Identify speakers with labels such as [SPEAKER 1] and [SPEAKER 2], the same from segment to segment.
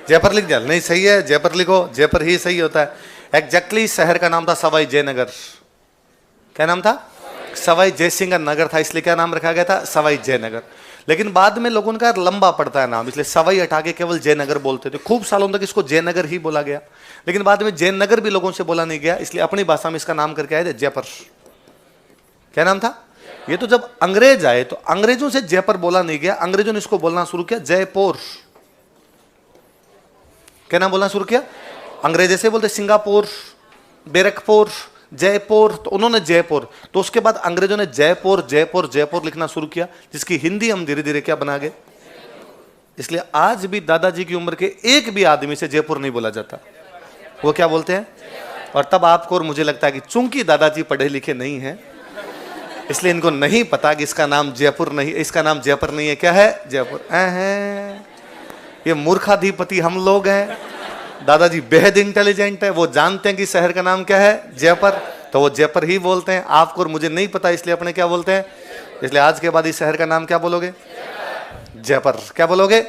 [SPEAKER 1] जयपुर लिख दिया? नहीं, सही है, जयपुर लिखो, जयपुर ही सही होता है। एग्जैक्टली शहर का नाम था सवाई जयनगर। क्या नाम था? सवाई जयसिंह नगर था, इसलिए क्या नाम रखा गया था? सवाई जयनगर। लेकिन बाद में लोगों का लंबा पड़ता है नाम, इसलिए सवाई हटा के केवल जयनगर बोलते थे। खूब सालों तक इसको जयनगर ही बोला गया, लेकिन बाद में जयनगर भी लोगों से बोला नहीं गया, इसलिए अपनी भाषा में इसका नाम करके आए थे जयपुर। क्या नाम था? ये तो जब अंग्रेज आए तो अंग्रेजों से जयपुर बोला नहीं गया, अंग्रेजों ने इसको बोलना शुरू किया जयपुर। क्या नाम बोलना शुरू किया? अंग्रेज ऐसे बोलते सिंगापुर, बैरकपुर, जयपुर, तो उन्होंने जयपुर। तो उसके बाद अंग्रेजों ने जयपुर जयपुर जयपुर लिखना शुरू किया, जिसकी हिंदी हम धीरे धीरे क्या बना गए। इसलिए आज भी दादाजी की उम्र के एक भी आदमी से जयपुर नहीं बोला जाता, वो क्या बोलते हैं? और तब आपको और मुझे लगता है कि चूंकि दादाजी पढ़े लिखे नहीं है, इसलिए इनको नहीं पता कि इसका नाम जयपुर नहीं, इसका नाम जयपुर नहीं है। क्या है? जयपुर है। ये मूर्खाधिपति हम लोग हैं। दादाजी बेहद इंटेलिजेंट है, वो जानते हैं कि शहर का नाम क्या है? जयपुर, तो वो जयपुर ही बोलते हैं। आपको और मुझे नहीं पता, इसलिए अपने क्या बोलते हैं? इसलिए आज के बाद इस शहर का नाम क्या बोलोगे? जयपुर। क्या बोलोगे?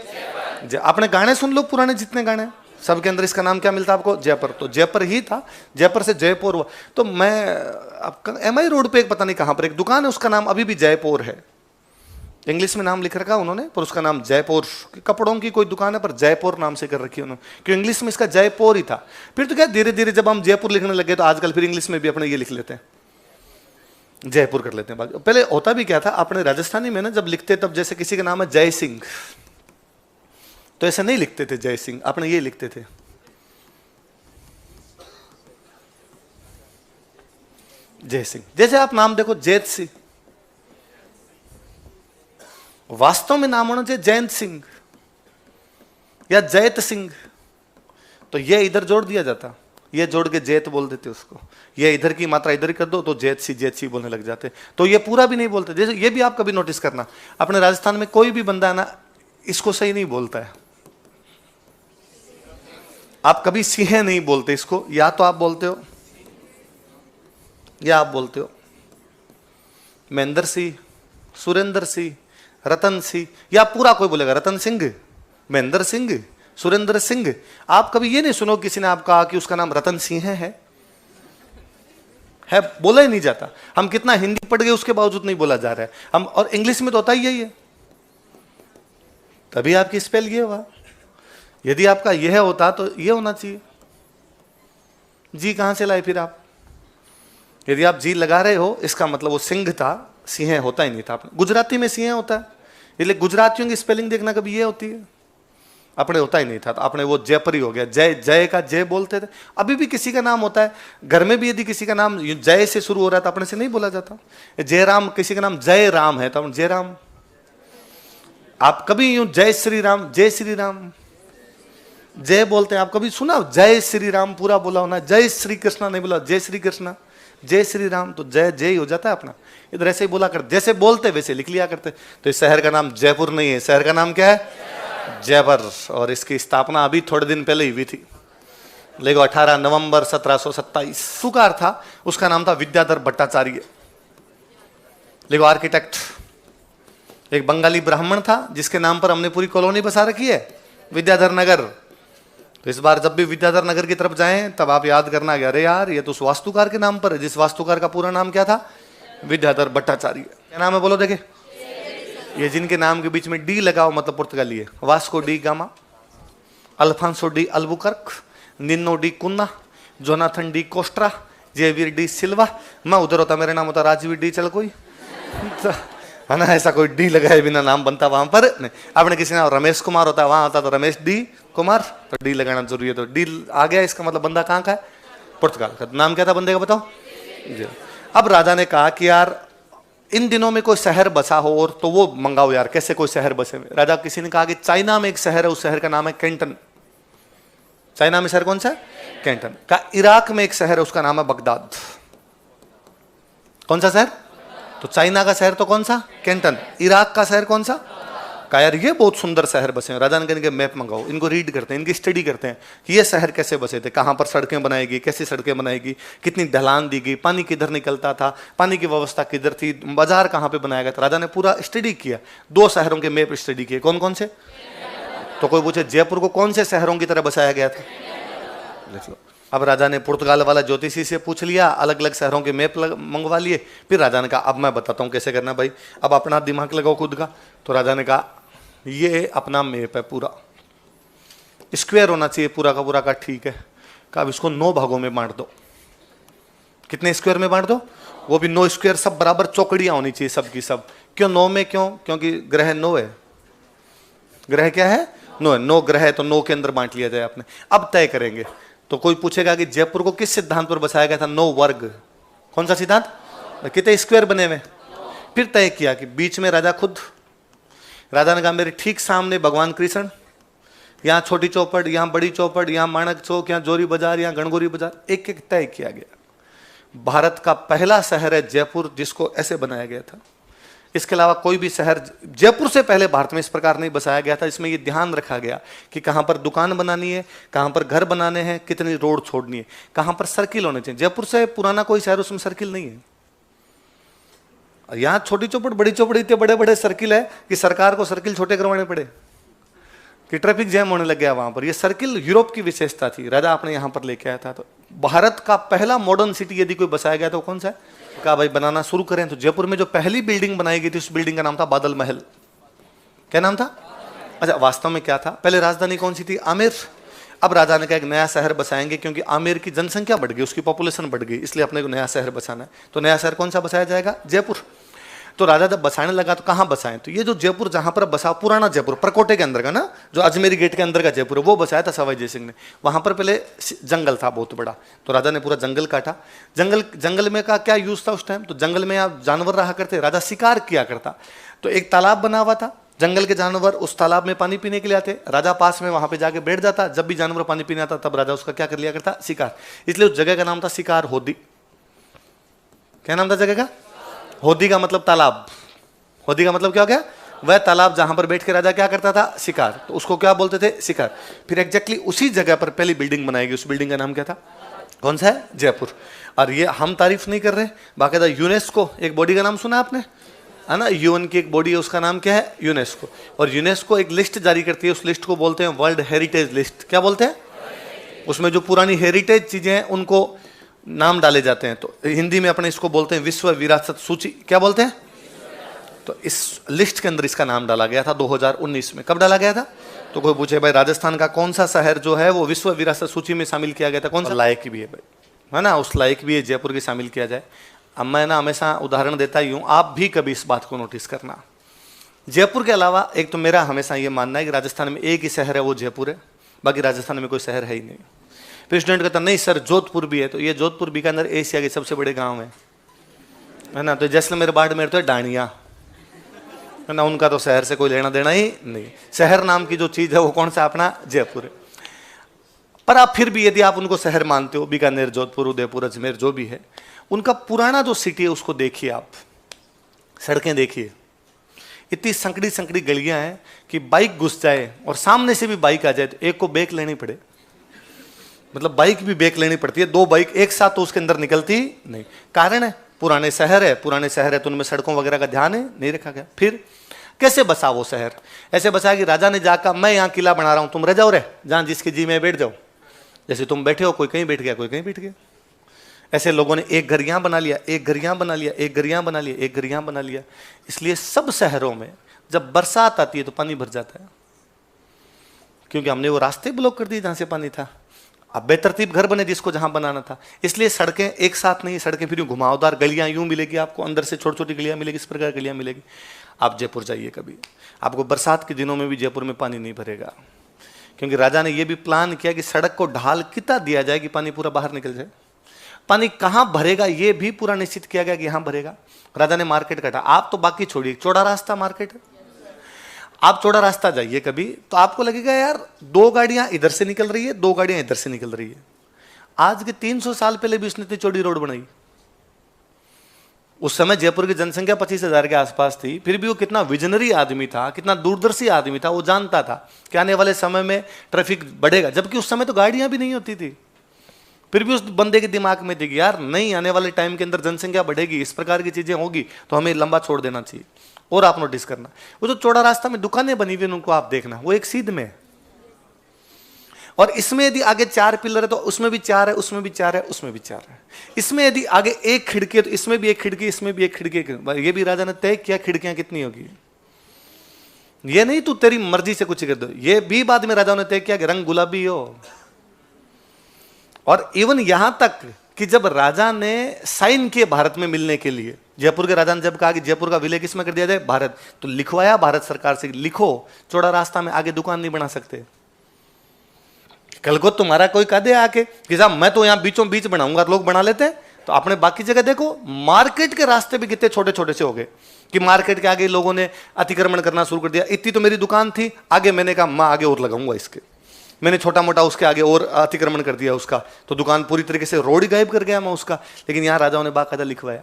[SPEAKER 1] अपने गाने सुन लो, पुराने जितने गाने, सबके अंदर इसका नाम क्या मिलता है आपको? जयपुर। तो जयपुर ही था, जयपुर से जयपुर हुआ। तो मैं आपका MI रोड पे एक पता नहीं कहां पर एक दुकान है, उसका नाम अभी भी जयपुर है। इंग्लिश में नाम लिख रखा उन्होंने, पर उसका नाम जयपुर। कपड़ों की कोई दुकान है पर जयपुर नाम से कर रखी है उन्होंने, क्योंकि इंग्लिश में इसका जयपुर ही था। फिर तो क्या धीरे धीरे जब हम जयपुर लिखने लगे तो आजकल फिर इंग्लिश में भी अपने ये लिख लेते हैं, जयपुर कर लेते हैं। पहले होता भी क्या था, अपने राजस्थानी में ना जब लिखते तब जैसे किसी का नाम है जय सिंह, तो ऐसे नहीं लिखते थे जय सिंह, अपने ये लिखते थे जय सिंह। जैसे आप नाम देखो जैत सिंह, वास्तव में नाम होना चाहिए जयंत सिंह या जयत सिंह, तो ये इधर जोड़ दिया जाता, ये जोड़ के जैत बोल देते उसको। ये इधर की मात्रा इधर ही कर दो तो जैत सी बोलने लग जाते, तो ये पूरा भी नहीं बोलते। जैसे ये भी आप कभी नोटिस करना, अपने राजस्थान में कोई भी बंदा है ना, इसको सही नहीं बोलता है। आप कभी सिंह नहीं बोलते इसको, या तो आप बोलते हो या आप बोलते हो महेंद्र सिंह, सुरेंद्र सिंह, रतन सिंह, या पूरा कोई बोलेगा रतन सिंह, महेंद्र सिंह, सुरेंद्र सिंह। आप कभी ये नहीं सुनो किसी ने आप कहा कि उसका नाम रतन सिंह है बोला ही नहीं जाता। हम कितना हिंदी पढ़ गए उसके बावजूद नहीं बोला जा रहा है हम, और इंग्लिश में तो होता ही यही है, तभी आपकी स्पेल ये हुआ। यदि आपका यह होता तो ये होना चाहिए। जी कहां से लाए फिर आप? यदि आप जी लगा रहे हो, इसका मतलब वो सिंह था, सिंह होता ही नहीं था। गुजराती में सिंह होता है, इसलिए गुजरातियों की स्पेलिंग देखना कभी ये होती है, अपने होता ही नहीं था। तो अपने वो जयपुरी हो गया, जय, जय का जय बोलते थे। अभी भी किसी का नाम होता है घर में भी, यदि किसी का नाम जय से शुरू हो रहा है तो अपने से नहीं बोला जाता। जयराम, किसी का नाम जय राम है तो जयराम। आप कभी यूं जय श्री राम, जय श्री राम जय बोलते हैं? आप कभी सुना जय श्री राम पूरा बोला होना? जय श्री कृष्णा नहीं बोला, जय श्री कृष्णा, जय श्री राम, तो जय जय ही हो जाता है अपना। इधर ऐसे ही बोला करते, जैसे बोलते वैसे लिख लिया करते। तो इस शहर का नाम जयपुर नहीं है, शहर का नाम क्या है? जयपुर। और इसकी स्थापना अभी थोड़े दिन पहले ही हुई थी, लेकिन 18 नवंबर 1727। सुकार था, उसका नाम था विद्याधर भट्टाचार्य। लेकिन आर्किटेक्ट एक बंगाली ब्राह्मण था, जिसके नाम पर हमने पूरी कॉलोनी बसा रखी है, विद्याधर नगर। तो इस बार जब भी विद्याधर नगर की तरफ जाएं तब आप याद करना, अरे यार ये तो उस वास्तुकार के नाम पर है, जिस वास्तुकार का पूरा नाम क्या था? विद्याधर भट्टाचार्य। क्या नाम है बोलो देखे? ये जिनके नाम के बीच में डी लगाओ मतलब पुर्तगाली है। Vasco da Gama, Alfonso de Albuquerque, Nino de Cunha, Jonathan de Costra, Xavier de Silva. मैं उधर होता, मेरा नाम होता राजवीर डी चल कोई, है ना, ऐसा कोई डी लगाए बिना नाम बनता वहां पर नहीं। आपने किसी नाम रमेश कुमार होता, वहां होता तो रमेश डी कुमार, तो डी लगाना जरूरी है। तो डी आ गया, इसका मतलब बंदा कहाँ का है? पुर्तगाल का। नाम क्या था बंदे का बताओ जी। अब राजा ने कहा कि यार इन दिनों में कोई शहर बसा हो और तो वो मंगाओ यार, कैसे कोई शहर बसे। राजा किसी ने कहा कि चाइना में एक शहर है, उस शहर का नाम है कैंटन। चाइना में शहर कौन सा है? कैंटन। का इराक में एक शहर है, उसका नाम है बगदाद। कौन सा शहर? तो चाइना का शहर तो कौन सा? कैंटन। इराक का शहर कौन सा? का यार ये बहुत सुंदर शहर बसे हैं। राजा ने कहा इनके मैप मंगाओ, इनको रीड करते हैं, इनकी स्टडी करते हैं कि ये शहर कैसे बसे थे, कहाँ पर सड़कें बनाएगी, कैसी सड़कें बनाएगी, कितनी ढलान दी गई, पानी किधर निकलता था, पानी की व्यवस्था किधर थी, बाजार कहाँ पे बनाया गया था। राजा ने पूरा स्टडी किया, 2 शहरों के मैप स्टडी किए। कौन कौन से? तो कोई पूछे जयपुर को कौन से शहरों की तरह बसाया गया था? लिख लो। अब राजा ने पुर्तगाल वाला ज्योतिषी से पूछ लिया, अलग अलग शहरों के मैप मंगवा लिए। फिर राजा ने कहा अब मैं बताता हूँ कैसे करना भाई, अब अपना दिमाग लगाओ खुद का। तो राजा ने कहा ये अपना मैप है, पूरा स्क्वायर होना चाहिए पूरा का पूरा। का ठीक है। कहा अब इसको 9 भागों में बांट दो। कितने स्क्वायर में बांट दो? वो भी 9 स्क्वायर, सब बराबर चौकड़ियां होनी चाहिए सबकी सब। क्यों 9 में? क्यों? क्योंकि ग्रह 9 है। ग्रह क्या है? 9 है। 9 ग्रह है तो 9 के अंदर बांट लिया जाए आपने। अब तय करेंगे। तो कोई पूछेगा कि जयपुर को किस सिद्धांत पर बसाया गया था? 9 वर्ग। कौन सा सिद्धांत? कितने स्क्वायर बने हुए? फिर तय किया कि बीच में राजा खुद। राजा ने कहा मेरे ठीक सामने भगवान कृष्ण, यहाँ छोटी चौपड़, यहाँ बड़ी चौपड़, यहाँ माणक चौक, यहाँ जोरी बाजार, यहाँ गणगौरी बाजार। एक एक तय किया गया। भारत का पहला शहर है जयपुर जिसको ऐसे बनाया गया था। इसके अलावा कोई भी शहर जयपुर से पहले भारत में इस प्रकार नहीं बसाया गया था। इसमें यह ध्यान रखा गया कि कहां पर दुकान बनानी है, कहां पर घर बनाने हैं, कितनी रोड छोड़नी है, कहां पर सर्किल होने चाहिए। जयपुर से पुराना कोई शहर उसमें सर्किल नहीं है। यहां छोटी चौपड़ बड़ी चौपड़ इतने बड़े बड़े सर्किल है कि सरकार को सर्किल छोटे करवाने पड़े कि ट्रैफिक जैम होने लग गया वहां पर। यह सर्किल यूरोप की विशेषता थी, राजा आपने यहां पर लेके आया था। तो भारत का पहला मॉडर्न सिटी यदि कोई बसाया गया तो कौन सा है? कहा भाई बनाना शुरू करें। तो जयपुर में जो पहली बिल्डिंग बनाई गई थी उस बिल्डिंग का नाम था बादल महल। क्या नाम था? अच्छा, वास्तव में क्या था? पहले राजधानी कौन सी थी? आमेर। अब राजा ने कहा एक नया शहर बसाएंगे क्योंकि आमेर की जनसंख्या बढ़ गई, उसकी पॉपुलेशन बढ़ गई, इसलिए अपने को नया शहर बसाना है। तो नया शहर कौन सा बसाया जाएगा? जयपुर। तो राजा जब बसाने लगा तो कहाँ बसाएं? तो ये जो जयपुर जहां पर बसा, पुराना जयपुर परकोटे के अंदर का ना, जो अजमेरी गेट के अंदर का जयपुर है, वो बसाया था सवाई जय सिंह ने। वहां पर पहले जंगल था बहुत बड़ा, तो राजा ने पूरा जंगल काटा। जंगल में का क्या यूज था उस टाइम? तो जंगल में आप जानवर रहा करते, राजा शिकार किया करता। तो एक तालाब बना हुआ था, जंगल के जानवर उस तालाब में पानी पीने के लिए आते, राजा पास में वहां पे जाके बैठ जाता। जब भी जानवर पानी पीने आता तब राजा उसका क्या कर लिया करता? शिकार। इसलिए उस जगह का नाम था शिकार होदी। क्या नाम था जगह का? होदी का मतलब तालाब। होदी का मतलब क्या हो गया? वह तालाब जहां पर बैठ के राजा क्या करता था? शिकार। तो उसको क्या बोलते थे? शिकार। फिर एग्जैक्टली उसी जगह पर पहली बिल्डिंग बनाई गई। उस बिल्डिंग का नाम क्या था? कौन सा है? जयपुर। और ये हम तारीफ नहीं कर रहे, बाकायदा यूनेस्को एक बॉडी का नाम सुना आपने, है ना? यूएन की एक बॉडी है, उसका नाम क्या है? यूनेस्को। और यूनेस्को एक लिस्ट जारी करती है, उस लिस्ट को बोलते हैं वर्ल्ड हेरिटेज लिस्ट। क्या बोलते हैं? उसमें जो पुरानी हेरिटेज चीजें हैं उनको नाम डाले जाते हैं। तो हिंदी में अपने इसको बोलते हैं विश्व विरासत सूची। क्या बोलते हैं? तो इस लिस्ट के अंदर इसका नाम डाला गया था 2019 में। कब डाला गया था? तो कोई पूछे भाई राजस्थान का कौन सा शहर जो है वो विश्व विरासत सूची में शामिल किया गया था? कौन सा? लायक भी है भाई, है ना? उस लायक भी है जयपुर की शामिल किया जाए। अब मैं ना हमेशा उदाहरण देता ही हूँ, आप भी कभी इस बात को नोटिस करना। जयपुर के अलावा एक तो मेरा हमेशा ये मानना है कि राजस्थान में एक ही शहर है, वो जयपुर है, बाकी राजस्थान में कोई शहर है ही नहीं। फिर स्टूडेंट कहता नहीं सर जोधपुर भी है, तो ये जोधपुर बीकानेर एशिया के सबसे बड़े गाँव है ना? तो जैसलमेर बाड़मेर तो है डाणिया, है ना? उनका तो शहर से कोई लेना देना ही नहीं। शहर नाम की जो चीज है वो कौन सा? अपना जयपुर है। पर आप फिर भी यदि आप उनको शहर मानते हो, बीकानेर, जोधपुर, उदयपुर, अजमेर जो भी है, उनका पुराना जो सिटी है उसको देखिए आप, सड़कें देखिए, इतनी संकड़ी संकड़ी गलियां हैं कि बाइक घुस जाए और सामने से भी बाइक आ जाए तो एक को ब्रेक लेनी पड़े। मतलब बाइक भी ब्रेक लेनी पड़ती है, 2 बाइक एक साथ तो उसके अंदर निकलती नहीं। कारण है पुराने शहर है, पुराने शहर है तो उनमें सड़कों वगैरह का ध्यान है नहीं रखा गया। फिर कैसे बसा वो शहर? ऐसे बसा कि राजा ने जाकर मैं यहाँ किला बना रहा हूँ, तुम रह जाओ, रहे जहाँ जिसके जी में बैठ जाओ। जैसे तुम बैठे हो, कोई कहीं बैठ गया, कोई कहीं बैठ गया। ऐसे लोगों ने एक घर यहाँ बना लिया, एक घर यहाँ बना लिया, एक घर यहाँ बना लिया, एक घर यहाँ बना लिया। इसलिए सब शहरों में जब बरसात आती है तो पानी भर जाता है, क्योंकि हमने वो रास्ते ब्लॉक कर दिए जहाँ से पानी था। अब बेतरतीब घर बने जिसको जहां बनाना था, इसलिए सड़कें एक साथ नहीं, सड़कें फिर यूं घुमावदार गलियां यूं मिलेगी आपको, अंदर से छोटी छोटी गलियां मिलेगी, इस प्रकार गलियां मिलेगी। आप जयपुर जाइए कभी, आपको बरसात के दिनों में भी जयपुर में पानी नहीं भरेगा, क्योंकि राजा ने यह भी प्लान किया कि सड़क को ढाल कितना दिया जाए कि पानी पूरा बाहर निकल जाए। पानी कहाँ भरेगा ये भी पूरा निश्चित किया गया कि यहाँ भरेगा। राजा ने मार्केट काटा। आप तो बाकी छोड़िए, चौड़ा रास्ता मार्केट है, आप चौड़ा रास्ता जाइए कभी तो आपको लगेगा यार 2 गाड़ियां इधर से निकल रही है, 2 गाड़ियां इधर से निकल रही है। आज के 300 साल पहले भी उसने इतनी चौड़ी रोड बनाई। उस समय जयपुर की जनसंख्या 25,000 के आसपास थी, फिर भी वो कितना विजनरी आदमी था, कितना दूरदर्शी आदमी था। वो जानता था कि आने वाले समय में ट्रैफिक बढ़ेगा, जबकि उस समय तो गाड़ियां भी नहीं होती थी। फिर भी उस बंदे के दिमाग में थी कि यार नहीं, आने वाले टाइम के अंदर जनसंख्या बढ़ेगी, इस प्रकार की चीजें होगी, तो हमें लंबा छोड़ देना चाहिए। और आप नोटिस करना, वो जो चौड़ा रास्ता में दुकानें बनी हुई उनको आप देखना, वो एक सीध में, और इसमें यदि आगे 4 पिलर है तो उसमें भी 4 है, उसमें भी 4 है, उसमें भी 4 है। इसमें यदि आगे एक खिड़की है तो इसमें भी एक खिड़की, इसमें भी एक खिड़की। ये भी राजा ने तय किया खिड़कियां कितनी होगी। ये नहीं तू तेरी मर्जी से कुछ कर दो, ये भी बाद में राजाओं ने तय किया कि रंग गुलाबी हो। और इवन यहां तक कि जब राजा ने साइन किए भारत में मिलने के लिए, जयपुर के राजा ने जब कहा कि जयपुर का विलय किसमें कर दिया जाए, भारत, तो लिखवाया भारत सरकार से, लिखो चौड़ा रास्ता में आगे दुकान नहीं बना सकते। कल को तुम्हारा कोई कह दे आके कि साहब मैं तो यहां बीचों बीच बनाऊंगा, लोग बना लेते हैं, तो आपने बाकी जगह देखो मार्केट के रास्ते भी कितने छोटे छोटे से हो गए कि मार्केट के आगे लोगों ने अतिक्रमण करना शुरू कर दिया। इतनी तो मेरी दुकान थी, आगे मैंने कहा मैं आगे और लगाऊंगा इसके, मैंने छोटा मोटा उसके आगे और अतिक्रमण कर दिया उसका, तो दुकान पूरी तरीके से रोड गायब कर गया मैं उसका। लेकिन यहां राजाओं ने बाकायदा लिखवाया।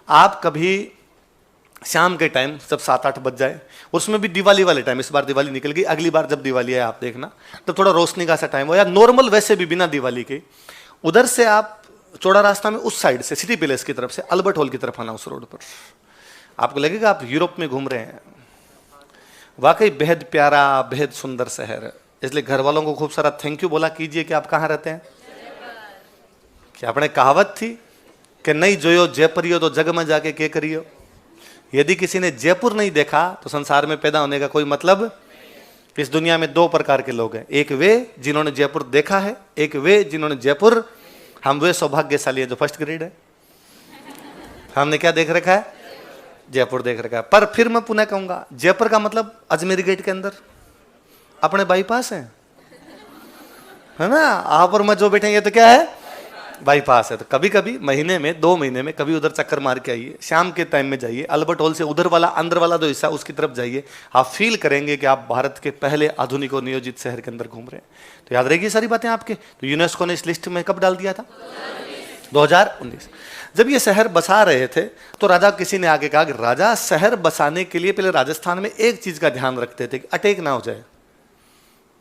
[SPEAKER 1] आप कभी शाम के टाइम जब 7-8 बज जाए, उसमें भी दिवाली वाले टाइम, इस बार दिवाली निकल गई, अगली बार जब दिवाली है आप देखना तब थोड़ा रोशनी का सा टाइम हो, या नॉर्मल वैसे भी बिना दिवाली के, उधर से आप चौड़ा रास्ता में उस साइड से सिटी पैलेस की तरफ से अल्बर्ट हॉल की तरफ आना, उस रोड पर आपको लगेगा आप यूरोप में घूम रहे हैं। वाकई बेहद प्यारा, बेहद सुंदर शहर है। इसलिए घर वालों को खूब सारा थैंक यू बोला कीजिए कि आप कहाँ रहते हैं। क्या अपने कहावत थी कि नहीं जोयो जयपुरियो तो जग में जाके के करियो। यदि किसी ने जयपुर नहीं देखा तो संसार में पैदा होने का कोई मतलब। इस दुनिया में 2 प्रकार के लोग हैं, एक वे जिन्होंने जयपुर देखा है, एक वे जिन्होंने जयपुर, हम वे सौभाग्यशाली है जो फर्स्ट ग्रेड है। हमने क्या देख रखा है, जयपुर देख रखा है। पर फिर मैं पुनः कहूंगा, जयपुर का मतलब अजमेरी गेट के अंदर अपने बाईपास है ना। आप और मैं जो बैठे ये तो क्या है, बाईपास है। तो कभी कभी महीने में 2 महीने में कभी उधर चक्कर मार के आइए, शाम के टाइम में जाइए, अल्बर्ट हॉल से उधर वाला अंदर वाला जो हिस्सा उसकी तरफ जाइए, आप फील करेंगे कि आप भारत के पहले आधुनिक और नियोजित शहर के अंदर घूम रहे हैं। तो याद रहेगी सारी बातें आपके। तो यूनेस्को ने इस लिस्ट में कब डाल दिया था, 2019। जब ये शहर बसा रहे थे तो राजा किसी ने आगे कहा कि राजा शहर बसाने के लिए पहले राजस्थान में एक चीज का ध्यान रखते थे कि अटैक ना हो जाए,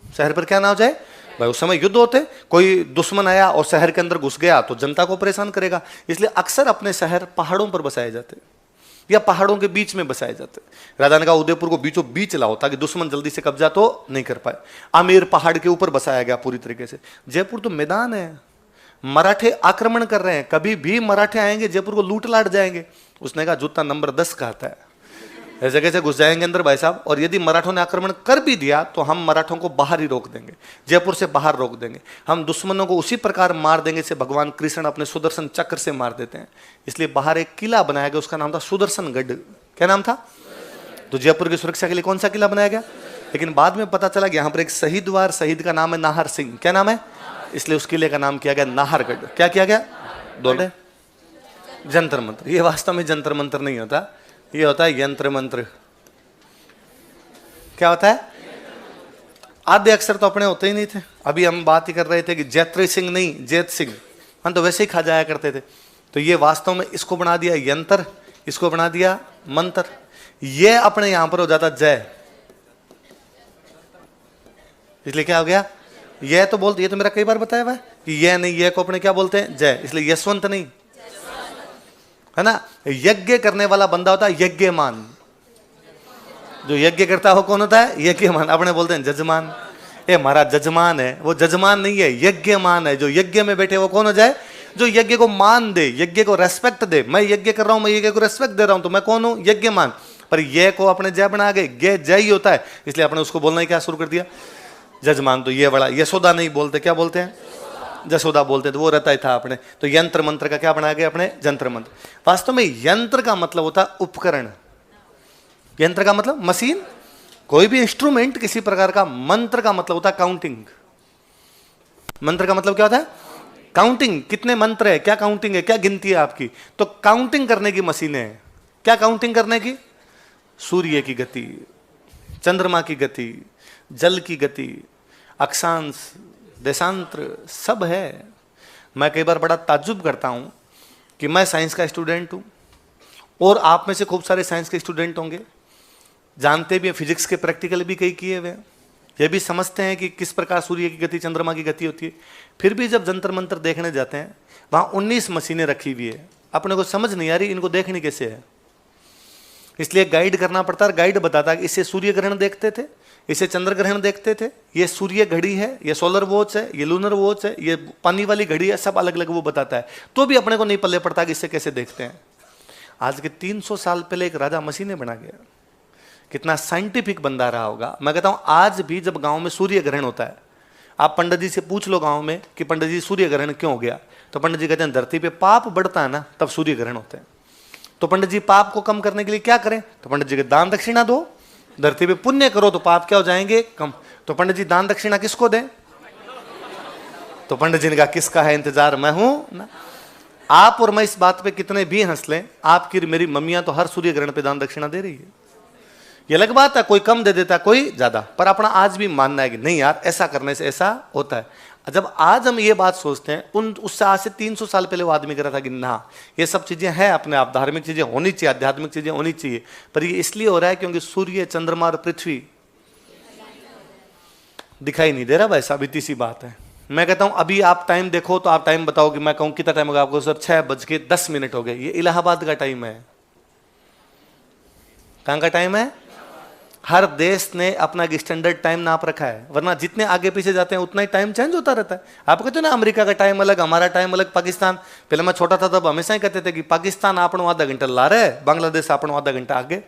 [SPEAKER 1] शहर पर क्या ना हो जाए। भाई उस समय युद्ध होते, कोई दुश्मन आया और शहर के अंदर घुस गया तो जनता को परेशान करेगा। इसलिए अक्सर अपने शहर पहाड़ों पर बसाए जाते या पहाड़ों के बीच में बसाए जाते। राजा ने कहा उदयपुर को बीचों बीच लाओ ताकि दुश्मन जल्दी से कब्जा तो नहीं कर पाए। आमेर पहाड़ के ऊपर बसाया गया पूरी तरीके से। जयपुर तो मैदान है, मराठे आक्रमण कर रहे हैं, कभी भी मराठे आएंगे जयपुर को लूट लाट जाएंगे। उसने कहा जूता नंबर 10 का आता है, ऐसे जगह से घुस जाएंगे अंदर भाई साहब, और यदि मराठों ने आक्रमण कर भी दिया तो हम मराठों को बाहर ही रोक देंगे, जयपुर से बाहर रोक देंगे। हम दुश्मनों को उसी प्रकार मार देंगे जैसे भगवान कृष्ण अपने सुदर्शन चक्र से मार देते हैं। इसलिए बाहर एक किला बनाया गया, उसका नाम था सुदर्शनगढ़। क्या नाम था? तो जयपुर की सुरक्षा के लिए कौन सा किला बनाया गया? लेकिन बाद में पता चला कि यहाँ पर एक शहीद हुआ, शहीद का नाम है नाहर सिंह। क्या नाम है? इसलिए उस किले का नाम किया गया नाहरगढ़। क्या किया गया? दोनों जंतर मंत्र। ये वास्तव में जंतर मंत्र नहीं होता, ये होता है यंत्र मंत्र। क्या होता है? आद्य अक्षर तो अपने होते ही नहीं थे। अभी हम बात ही कर रहे थे कि जैत्री सिंह नहीं जैत सिंह, हम तो वैसे ही खा जाया करते थे। तो ये वास्तव में इसको बना दिया यंत्र, इसको बना दिया मंत्र। ये अपने यहां पर हो जाता जय, इसलिए क्या हो गया? यह तो बोलते, ये तो मेरा कई बार बताया हुआ है कि यह नहीं, यह को अपने क्या बोलते हैं? जय। इसलिए यशवंत नहीं, है ना। यज्ञ करने वाला बंदा होता है यज्ञमान। जो यज्ञ करता हो कौन होता है? यज्ञमान। अपने बोलते हैं जजमान। ए हमारा जजमान है, वो जजमान नहीं है, यज्ञमान है। जो यज्ञ में बैठे वो कौन हो जाए? जो यज्ञ को मान दे, यज्ञ को रेस्पेक्ट दे। मैं यज्ञ कर रहा हूं, मैं यज्ञ को रेस्पेक्ट दे रहा हूं, तो मैं कौन हूं? यज्ञमान। पर ये को अपने जय बना गए, ये जय ही होता है। इसलिए अपने उसको बोलना ही क्या शुरू कर दिया? जजमान। तो ये बड़ा यशोदा नहीं बोलते, क्या बोलते हैं? जसोदा बोलते, तो वो रहता ही था अपने। तो यंत्र मंत्र का क्या बना गया अपने? जंत्र मंत्र। वास्तव में यंत्र का मतलब होता है उपकरण। यंत्र का मतलब मशीन, कोई भी इंस्ट्रूमेंट किसी प्रकार का। मंत्र का मतलब होता है काउंटिंग। मंत्र का मतलब क्या होता है? काउंटिंग। कितने मंत्र है, क्या काउंटिंग है, क्या गिनती है आपकी? तो काउंटिंग करने की मशीनें हैं। क्या काउंटिंग करने की? सूर्य की गति, चंद्रमा की गति, जल की गति, अक्षांश, देशांतर, सब है। मैं कई बार बड़ा ताज्जुब करता हूं कि मैं साइंस का स्टूडेंट हूं और आप में से खूब सारे साइंस के स्टूडेंट होंगे, जानते भी हैं, फिजिक्स के प्रैक्टिकल भी कई किए हुए हैं, ये भी समझते हैं कि किस प्रकार सूर्य की गति, चंद्रमा की गति होती है। फिर भी जब जंतर मंतर देखने जाते हैं, वहां 19 मशीनें रखी हुई है। अपने को समझ नहीं आ रही इनको देखनी कैसे है, इसलिए गाइड करना पड़ता है। गाइड बताता है कि इससे सूर्य ग्रहण देखते थे, इसे चंद्र ग्रहण देखते थे, ये सूर्य घड़ी है, ये सोलर वॉच है, ये लूनर वॉच है, ये पानी वाली घड़ी है, सब अलग अलग वो बताता है, तो भी अपने को नहीं पल्ले पड़ता कि इससे कैसे देखते हैं। आज के 300 साल पहले एक राजा मशीनें बना गया, कितना साइंटिफिक बंदा रहा होगा। मैं कहता हूं आज भी जब गांव में सूर्य ग्रहण होता है, आप पंडित जी से पूछ लो गांव में कि पंडित जी सूर्य ग्रहण क्यों हो गया, तो पंडित जी कहते हैं धरती पे पाप बढ़ता है ना, तब सूर्य ग्रहण होते हैं। तो पंडित जी पाप को कम करने के लिए क्या करें, तो पंडित जी के दान दक्षिणा दो, धरती पे पुण्य करो तो पाप क्या हो जाएंगे, कम। तो पंडित जी दान दक्षिणा किसको दें, तो पंडित जी ने कहा किसका है इंतजार, मैं हूं ना। आप और मैं इस बात पे कितने भी हंस लें, आपकी मेरी मम्मियां तो हर सूर्य ग्रहण पे दान दक्षिणा दे रही है। ये अलग बात है, कोई कम दे देता है कोई ज्यादा, पर अपना आज भी मानना है कि नहीं यार ऐसा करने से ऐसा होता है। जब आज हम ये बात सोचते हैं, उससे आज से 300 साल पहले वो आदमी कह रहा था कि ना ये सब चीजें हैं अपने आप, धार्मिक चीजें होनी चाहिए, आध्यात्मिक चीजें होनी चाहिए, पर ये इसलिए हो रहा है क्योंकि सूर्य चंद्रमा और पृथ्वी दिखाई नहीं दे रहा। भाई साहब इतनी सी बात है। मैं कहता हूं अभी आप टाइम देखो तो आप टाइम बताओ कि मैं कहूं कितना टाइम होगा आपको, सर 6:10 हो गए। ये इलाहाबाद का टाइम है। कहां का टाइम है? हर देश ने अपना एक स्टैंडर्ड टाइम नाप रखा है, वरना जितने आगे पीछे जाते हैं उतना ही टाइम चेंज होता रहता है। आप कहते हो ना अमेरिका का टाइम अलग, हमारा टाइम अलग, पाकिस्तान। पहले मैं छोटा था तब हमेशा ही कहते थे कि पाकिस्तान आपनो आधा घंटा ला रहा है, बांग्लादेश आपनो आधा घंटा आगे,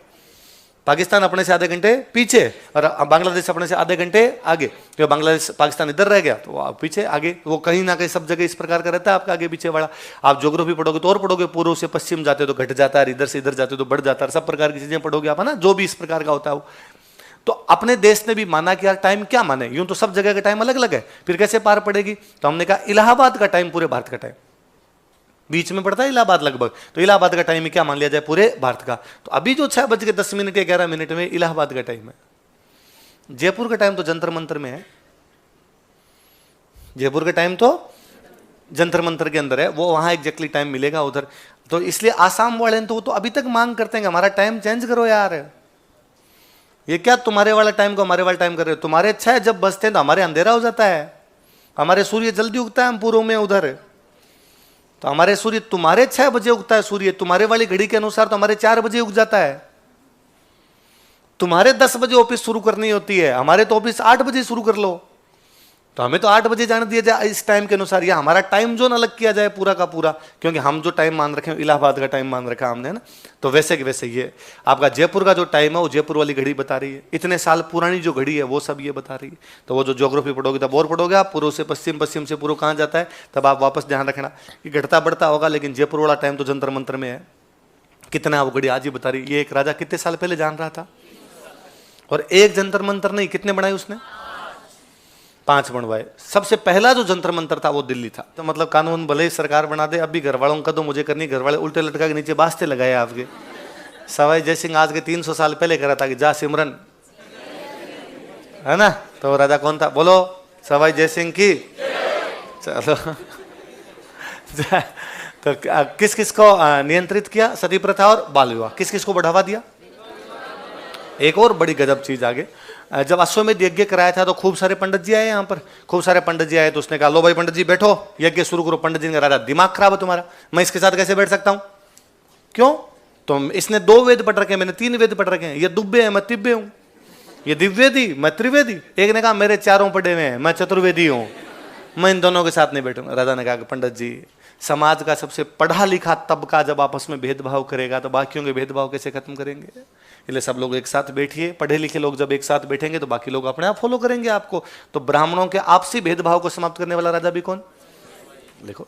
[SPEAKER 1] पाकिस्तान अपने से आधे घंटे पीछे और बांग्लादेश अपने से आधे घंटे आगे। तो बांग्लादेश पाकिस्तान इधर रह गया तो आप पीछे आगे, वो कहीं ना कहीं सब जगह इस प्रकार का रहता है आपका आगे पीछे वाला। आप ज्योग्राफी पढ़ोगे तो और पढ़ोगे, पूर्व से पश्चिम जाते तो घट जाता है, इधर से इधर जाते तो बढ़ जाता है, सब प्रकार की चीजें पढ़ोगे आप, है ना, जो भी इस प्रकार का होता है। तो अपने देश ने भी माना कि यार टाइम क्या माने, यूं तो सब जगह का टाइम अलग अलग है, फिर कैसे पार पड़ेगी। तो हमने कहा इलाहाबाद का टाइम पूरे भारत का टाइम, बीच में पड़ता है इलाहाबाद लगभग, तो इलाहाबाद का टाइम क्या मान लिया जाए पूरे भारत का। तो अभी जो 6:10 या 11 में इलाहाबाद का टाइम है। जयपुर का टाइम तो जंतर मंतर में है, जयपुर का टाइम तो जंतर मंतर के अंदर है, वो वहां एग्जैक्टली टाइम मिलेगा उधर। तो इसलिए आसाम वाले तो अभी तक मांग करते हैं हमारा टाइम चेंज करो यार, ये क्या तुम्हारे वाला टाइम को हमारे वाला टाइम कर रहे हो। तुम्हारे 6 जब बजते हैं तो हमारे अंधेरा हो जाता है, हमारे सूर्य जल्दी उगता है, हम पूर्व में उधर, तो हमारे सूर्य तुम्हारे 6 बजे उगता है सूर्य, तुम्हारे वाली घड़ी के अनुसार तो हमारे 4 बजे उग जाता है। तुम्हारे 10 बजे ऑफिस शुरू करनी होती है, हमारे तो ऑफिस 8 बजे शुरू कर लो, तो हमें तो 8 बजे जाने दिया जाए इस टाइम के अनुसार, या हमारा टाइम जोन अलग किया जाए पूरा का पूरा, क्योंकि हम जो टाइम मान रखे हैं इलाहाबाद का टाइम मान रखा हमने ना। तो वैसे कि वैसे ये आपका जयपुर का जो टाइम है वो जयपुर वाली घड़ी बता रही है, इतने साल पुरानी जो घड़ी है वो सब ये बता रही है। तो वो जो ज्योग्राफी पढ़ोगे तब और पढ़ोगे आप, पूर्व से पश्चिम, पश्चिम से पूर्व कहाँ जाता है, तब आप वापस ध्यान रखना कि घटता बढ़ता होगा, लेकिन जयपुर वाला टाइम तो जंतर मंतर में है। कितना वो घड़ी आज ही बता रही। ये एक राजा कितने साल पहले जान रहा था, और एक जंतर मंतर नहीं, कितने बनाए उसने, 5 बनवाए। सबसे पहला जो जंतर मंतर था वो दिल्ली था। तो मतलब कानून भले ही सरकार बना दे, अब भी घर वालों का तो मुझे करनी, घर वाले उल्टे लटका के नीचे बास्ते लगाए आपके। सवाई जय सिंह आज के 300 साल पहले करा था कि जा सिमरन, है ना, तो राजा कौन था, बोलो सवाई जय सिंह की। चलो तो किस किस को नियंत्रित किया, सती प्रथा और बाल विवाह, किस किस को बढ़ावा दिया। एक और बड़ी गजब चीज आगे, जब अश्वमेध यज्ञ कराया था तो खूब सारे पंडित जी आए यहाँ पर, खूब सारे पंडित जी आए, तो उसने कहा लो भाई पंडित जी बैठो, यज्ञ शुरू करो। पंडित जी ने कहा राजा दिमाग खराब है तुम्हारा, मैं इसके साथ कैसे बैठ सकता हूँ, क्यों, तो इसने 2 वेद पढ़ रखे हैं, मैंने 3 वेद पढ़ रखे हैं, ये दुब्बे है मैं तिब्बे हूँ, ये दिव्यवेदी मैं त्रिवेदी। एक ने कहा मेरे 4 पढ़े हुए हैं, मैं चतुर्वेदी हूँ, मैं इन दोनों के साथ नहीं बैठूंगा। राजा ने कहा कि पंडित जी समाज का सबसे पढ़ा लिखा तबका जब आपस में भेदभाव करेगा तो बाकियों के भेदभाव कैसे खत्म करेंगे। इसलिए सब लोग एक साथ बैठिए, पढ़े लिखे लोग जब एक साथ बैठेंगे तो बाकी लोग अपने आप फॉलो करेंगे आपको। तो ब्राह्मणों के आपसी भेदभाव को समाप्त करने वाला राजा भी कौन, देखो।